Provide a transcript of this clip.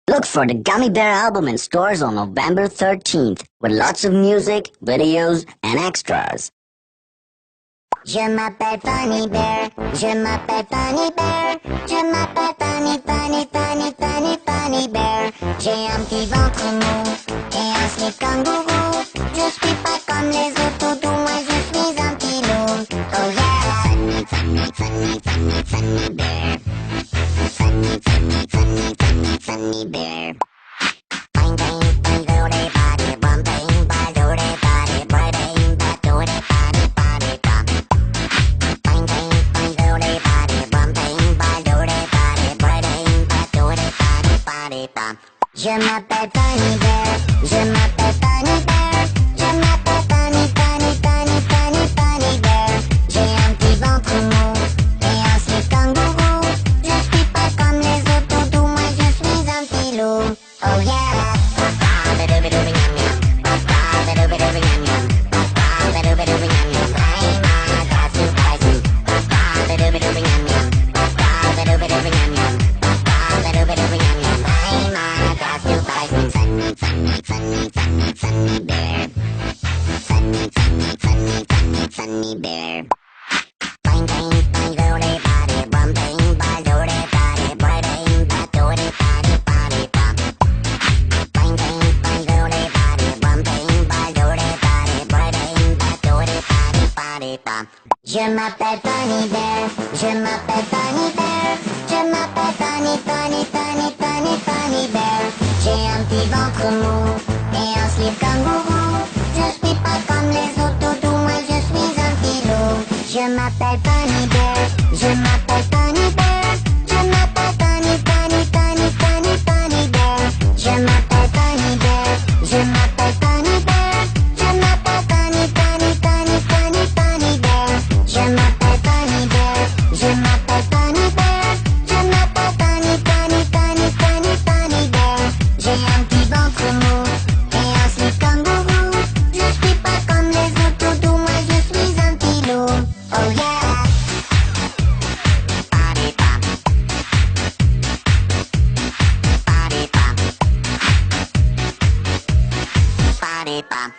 Look for the Gummy Bear album in stores on November 13th with lots of music, videos, and extras. Je m'appelle Funny Bear, je m'appelle Funny Bear, je m'appelle Funny Bear. J'ai un petit ventre mou et un slip kangourou. Je suis pas comme les autres doux, moi je suis un petit loup. Oh yeah! Funny Bear. Funny Bear. Bang bang bang do de body, bum bang ba do de body, bang ba do de body bum. Bang bang bang do de body, bum bang ba do de body, bang ba do de body bum. Je m'appelle Funny Bear, je m'appelle Funny Bear, je m'appelle Funny Bear. J'ai un petit ventre mou et un slip kangourou. Je suis pas comme les autres doux, moi je suis un petit loup. Oh yeah! Funny Bear. Funny Bear. Bang bang bang do de body, bum bang ba do de body, bang ba do de body bum. Bang bang bang do de body, bum bang ba do de body, bang ba do de body bum. Je m'appelle Funny Bear, je m'appelle Funny Bear, je m'appelle Funny Bear. J'ai un petit ventre mou et un slip kangourou. Je suis pas comme les autres doux, moi je suis un petit loup. Je m'appelle Funny Bear, je m'appelle Funny Bear, je m'appelle Funny Bear. Je m'appelle Funny Bear, je m'appelle Funny Bear, je m'appelle Funny Bear. Je m'appelle Funny Bear, je m'appelle Funny Bear, je m'appelle Funny Bear. J'ai un petit ventre mou et un slip kangourou. Je suis pas comme les autres doux, moi je suis un petit loup. Oh yeah! Body bum. Body bum. Body bum.